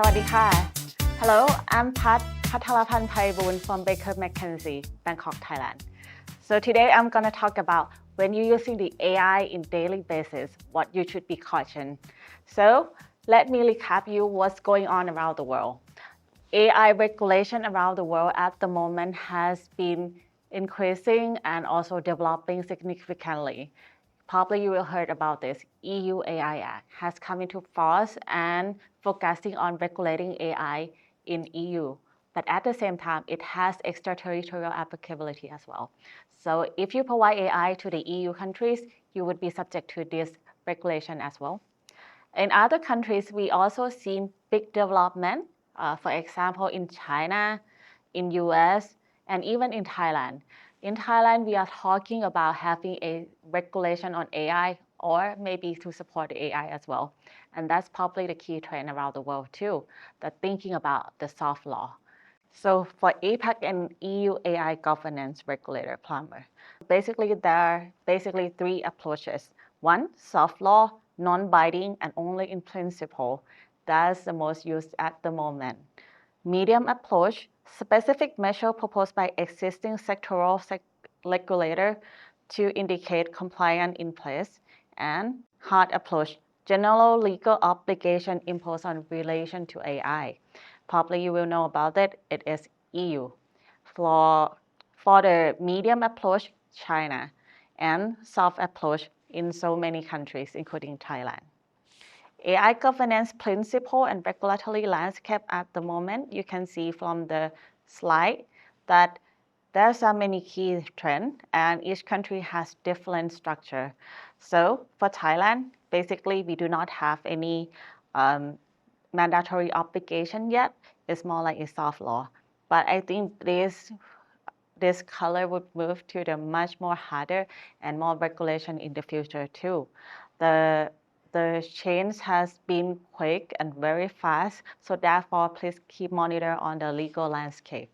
Sawadika. Hello, I'm Pathalapan Paiboon from Baker McKenzie, Bangkok, Thailand. So today I'm going to talk about when you're using the AI in daily basis, what you should be cautioned. So let me recap you what's going on around the world. AI regulation around the world at the moment has been increasing and also developing significantly. Probably you will heard about this. EU AI Act has come into force and focusing on regulating AI in EU. But at the same time, it has extraterritorial applicability as well. So if you provide AI to the EU countries, you would be subject to this regulation as well. In other countries, we also see big development. For example, in China, in US, and even in Thailand. In Thailand, we are talking about having a regulation on AI or maybe to support the AI as well. And that's probably the key trend around the world too, the thinking about the soft law. So for APEC and EU AI governance regulator plumber, basically there are three approaches. One, soft law, non-binding and only in principle. That's the most used at the moment. Medium approach, specific measure proposed by existing sectoral regulator to indicate compliance in place. And hard approach, general legal obligation imposed on relation to AI. Probably you will know about it. It is EU. For the medium approach, China. And soft approach in so many countries, including Thailand. AI governance principle and regulatory landscape at the moment, you can see from the slide that there are many key trends and each country has different structure. So for Thailand, basically we do not have any mandatory obligation yet. It's more like a soft law. But I think this color would move to the much more harder and more regulation in the future too. The change has been quick and very fast, so therefore please keep monitor on the legal landscape.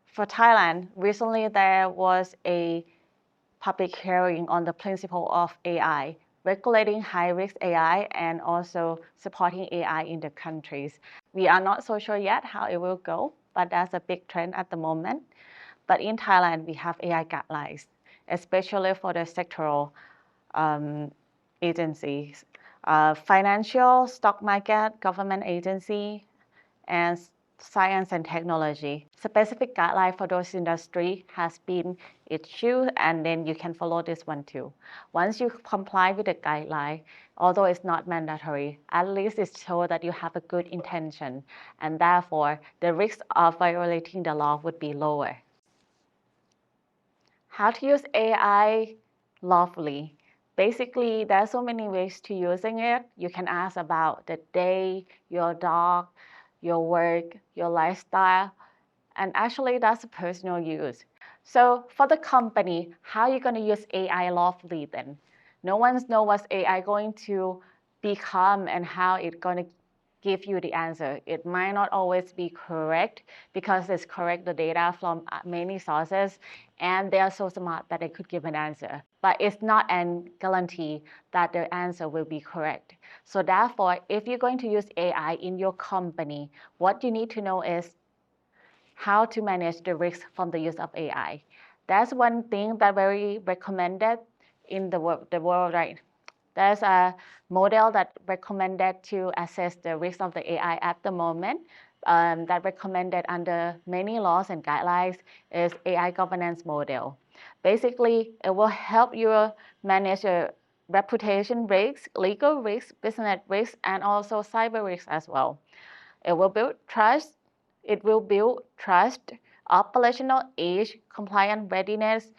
For Thailand, recently there was a public hearing on the principle of AI, regulating high-risk AI and also supporting AI in the countries. We are not so sure yet how it will go, but that's a big trend at the moment. But in Thailand, we have AI guidelines, especially for the sectoral agencies, financial, stock market, government agency, and science and technology. Specific guideline for those industries has been issued, and then you can follow this one too. Once you comply with the guideline, although it's not mandatory, at least it shows that you have a good intention, and therefore the risk of violating the law would be lower. How to use AI lawfully? Basically, there are so many ways to using it. You can ask about the day, your dog, your work, your lifestyle, and actually that's a personal use. So for the company, how are you going to use AI lawfully then? No one knows what AI going to become and how it's going to give you the answer. It might not always be correct because it's correct the data from many sources and they are so smart that they could give an answer. But it's not a guarantee that the answer will be correct. So therefore, if you're going to use AI in your company, what you need to know is how to manage the risk from the use of AI. That's one thing that very recommended in the world right. There's a model that recommended to assess the risk of the AI at the moment that recommended under many laws and guidelines is AI governance model. Basically, it will help you manage reputation risks, legal risks, business risks, and also cyber risks as well. It will build trust. It will build trust, operational edge, compliance readiness,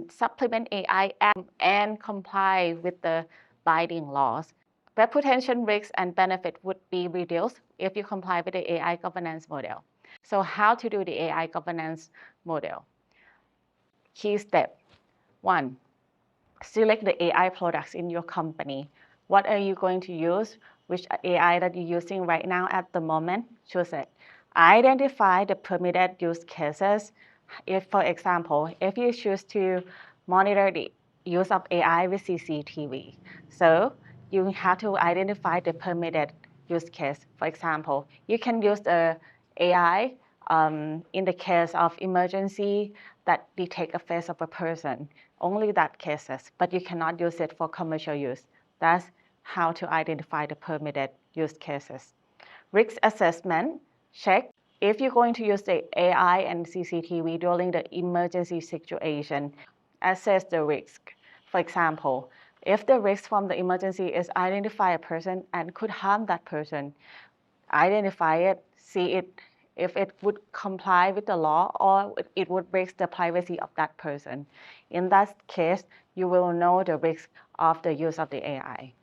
supplement AI and comply with the binding laws. Reputation risks and benefit would be reduced if you comply with the AI governance model. So how to do the AI governance model? Key step. 1. Select the AI products in your company. What are you going to use? Which AI that you're using right now at the moment? Choose it. Identify the permitted use cases. If, for example, if you choose to monitor the use of AI with CCTV, so you have to identify the permitted use case. For example, you can use the AI in the case of emergency that detect a face of a person, only that cases, but you cannot use it for commercial use. That's how to identify the permitted use cases. Risk assessment, check if you're going to use the AI and CCTV during the emergency situation, assess the risk. For example, if the risk from the emergency is identify a person and could harm that person, identify it, see it, if it would comply with the law or it would break the privacy of that person. In that case, you will know the risk of the use of the AI.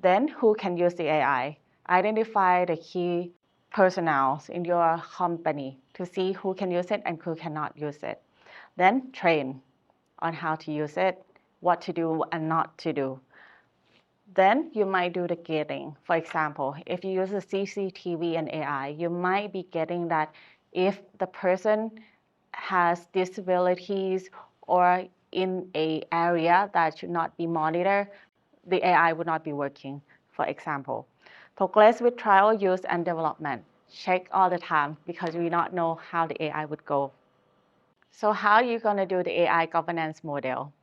Then who can use the AI? Identify the key personnel in your company to see who can use it and who cannot use it. Then train on how to use it, what to do and not to do. Then you might do the gating. For example, if you use a CCTV and AI, you might be getting that if the person has disabilities or in an area that should not be monitored, the AI would not be working, for example. Progress with trial, use, and development. Check all the time because we do not know how the AI would go. So how are you going to do the AI governance model?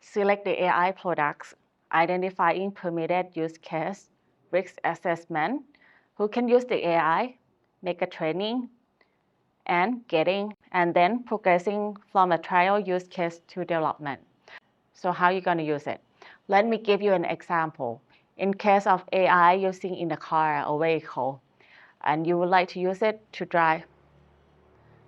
Select the AI products, identifying permitted use case, risk assessment, who can use the AI, make a training, and getting, and then progressing from a trial use case to development. So how are you going to use it? Let me give you an example. In case of AI using in a car or vehicle, and you would like to use it to drive.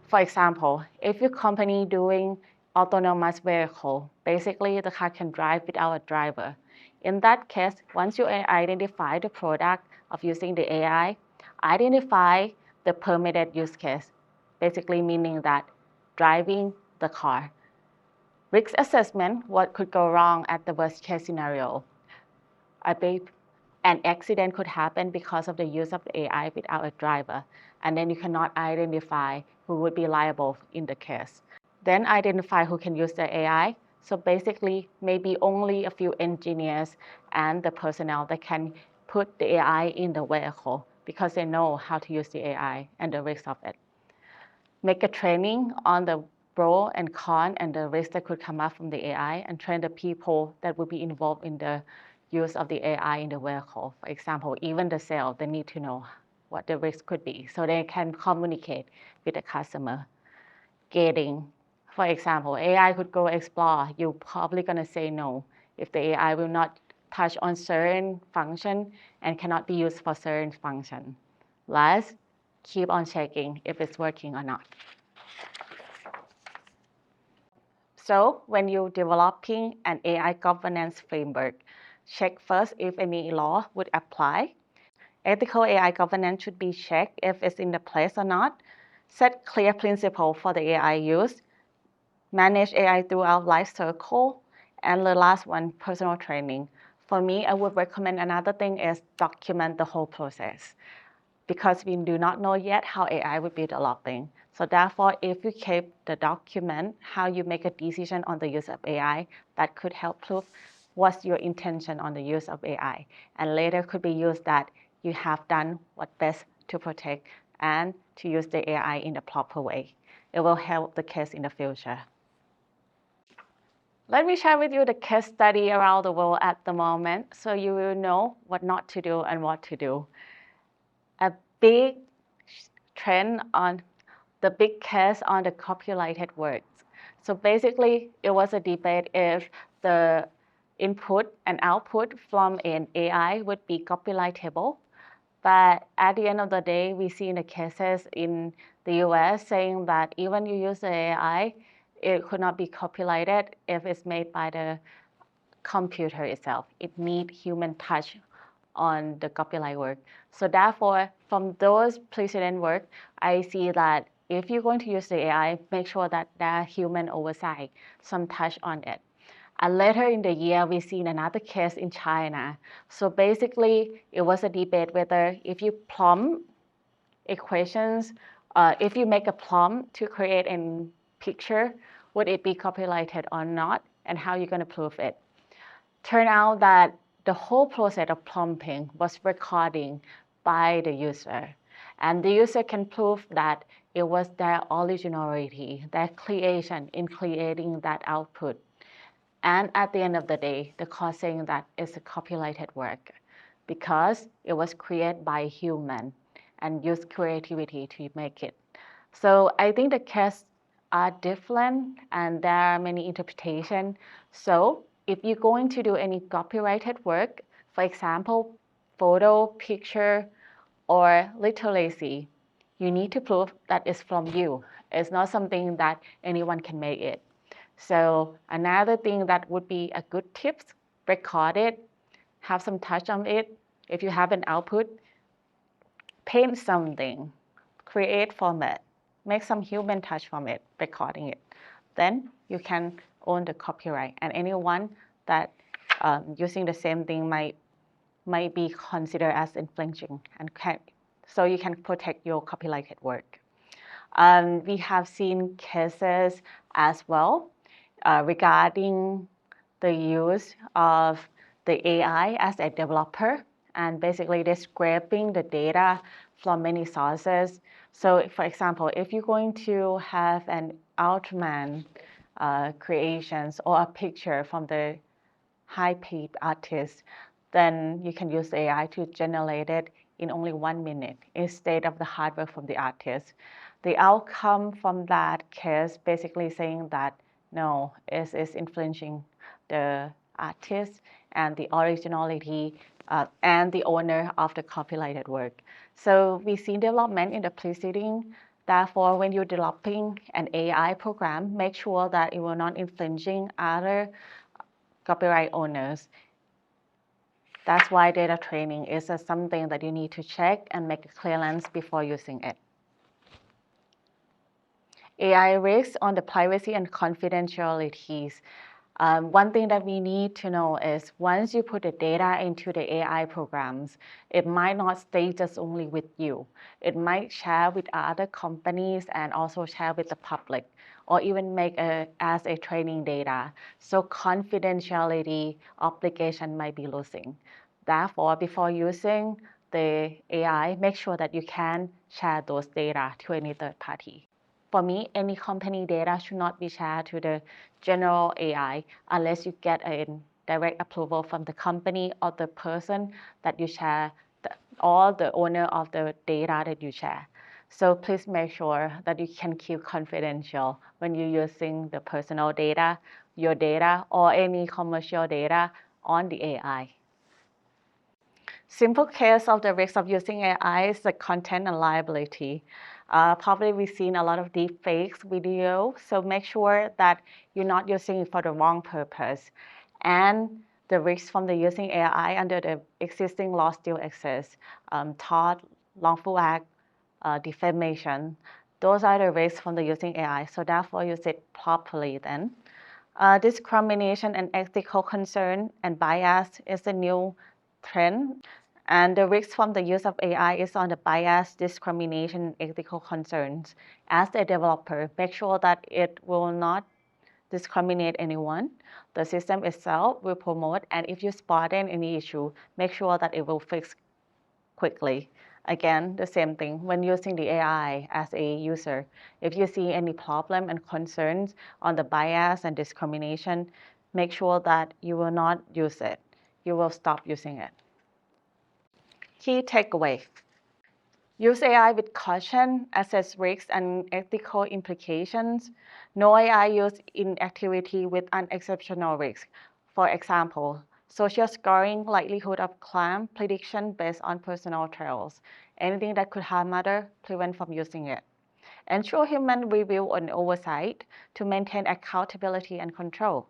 For example, if your company doing autonomous vehicle, basically the car can drive without a driver. In that case, once you identify the product of using the AI, identify the permitted use case, basically meaning that driving the car. Risk assessment, what could go wrong at the worst case scenario. An accident could happen because of the use of the AI without a driver, and then you cannot identify who would be liable in the case. Then identify who can use the AI. So basically, maybe only a few engineers and the personnel that can put the AI in the vehicle because they know how to use the AI and the risks of it. Make a training on the pro and con and the risks that could come up from the AI and train the people that will be involved in the use of the AI in the vehicle. For example, even the sales, they need to know what the risk could be so they can communicate with the customer. Gating, for example, AI could go explore. You're probably going to say no if the AI will not touch on certain function and cannot be used for certain function. Last, keep on checking if it's working or not. So when you're developing an AI governance framework, check first if any law would apply. Ethical AI governance should be checked if it's in the place or not. Set clear principles for the AI use. Manage AI throughout life cycle. And the last one, personal training. For me, I would recommend another thing is document the whole process because we do not know yet how AI would be developing. So therefore, if you keep the document, how you make a decision on the use of AI, that could help prove what's your intention on the use of AI. And later could be used that you have done what best to protect and to use the AI in the proper way. It will help the case in the future. Let me share with you the case study around the world at the moment so you will know what not to do and what to do. A big trend on the big case on the copyrighted works. So basically, it was a debate if the input and output from an AI would be copyrightable. But at the end of the day, we see in the cases in the US saying that even you use the AI, it could not be copyrighted if it's made by the computer itself. It needs human touch on the copyright work. So therefore, from those precedent work, I see that if you're going to use the AI, make sure that there human oversight, some touch on it. And later in the year, we seen another case in China. So basically, it was a debate whether if you prompt equations, if you make a prompt to create a picture, would it be copyrighted or not, and how you're going to prove it. Turned out that the whole process of prompting was recording by the user. And the user can prove that it was their originality, their creation in creating that output. And at the end of the day, the court saying that it's a copyrighted work because it was created by a human and used creativity to make it. So I think the cases are different and there are many interpretations. So if you're going to do any copyrighted work, for example, photo, picture, or literacy, you need to prove that it's from you. It's not something that anyone can make it. So another thing that would be a good tip, record it, have some touch on it. If you have an output, paint something, create format, make some human touch from it, recording it. Then you can own the copyright, and anyone that using the same thing might be considered as infringing, and so you can protect your copyrighted work. We have seen cases as well regarding the use of the AI as a developer, and basically they're scraping the data from many sources. So for example, if you're going to have an Ultraman creations or a picture from the high-paid artist, then you can use AI to generate it in only 1 minute instead of the hard work from the artist. The outcome from that case basically saying that no, it is infringing the artist and the originality and the owner of the copyrighted work. So we see development in the preceding. Therefore, when you're developing an AI program, make sure that it will not infringing other copyright owners. That's why data training is something that you need to check and make a clearance before using it. AI risks on the privacy and confidentialities. One thing that we need to know is once you put the data into the AI programs, it might not stay just only with you. It might share with other companies and also share with the public, or even make as a training data. So confidentiality obligation might be losing. Therefore, before using the AI, make sure that you can share those data to any third party. For me, any company data should not be shared to the general AI unless you get a direct approval from the company or the person that you share, or the owner of the data that you share. So please make sure that you can keep confidential when you're using the personal data, your data, or any commercial data on the AI. Simple case of the risk of using AI is the content and liability. Probably we've seen a lot of deep fakes video, so make sure that you're not using it for the wrong purpose. And the risks from the using AI under the existing law still exist. Tort, wrongful act, defamation. Those are the risks from the using AI, so therefore use it properly then. Discrimination and ethical concern and bias is a new trend. And the risk from the use of AI is on the bias, discrimination, and ethical concerns. As a developer, make sure that it will not discriminate anyone. The system itself will promote, and if you spot any issue, make sure that it will fix quickly. Again, the same thing when using the AI as a user. If you see any problem and concerns on the bias and discrimination, make sure that you will not use it. You will stop using it. Key takeaway. Use AI with caution, assess risks and ethical implications. No AI used in activity with unexceptional risk. For example, social scoring, likelihood of crime, prediction based on personal trails. Anything that could harm others, prevent from using it. Ensure human review and oversight to maintain accountability and control.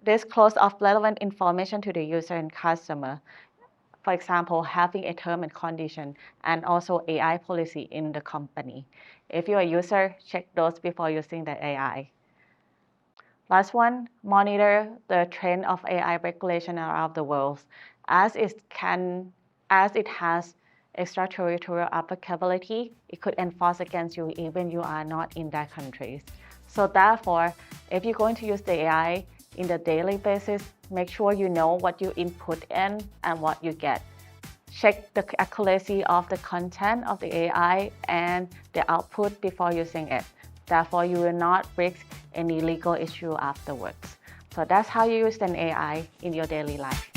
Disclose of relevant information to the user and customer. For example, having a term and condition and also AI policy in the company. If you're a user, check those before using the AI. Last one, monitor the trend of AI regulation around the world. As it has extraterritorial applicability, it could enforce against you even you are not in that country. So therefore, if you're going to use the AI in the daily basis, make sure you know what you input in and what you get. check the accuracy of the content of the AI and the output before using it. Therefore, you will not risk any legal issue afterwards. So that's how you use an AI in your daily life.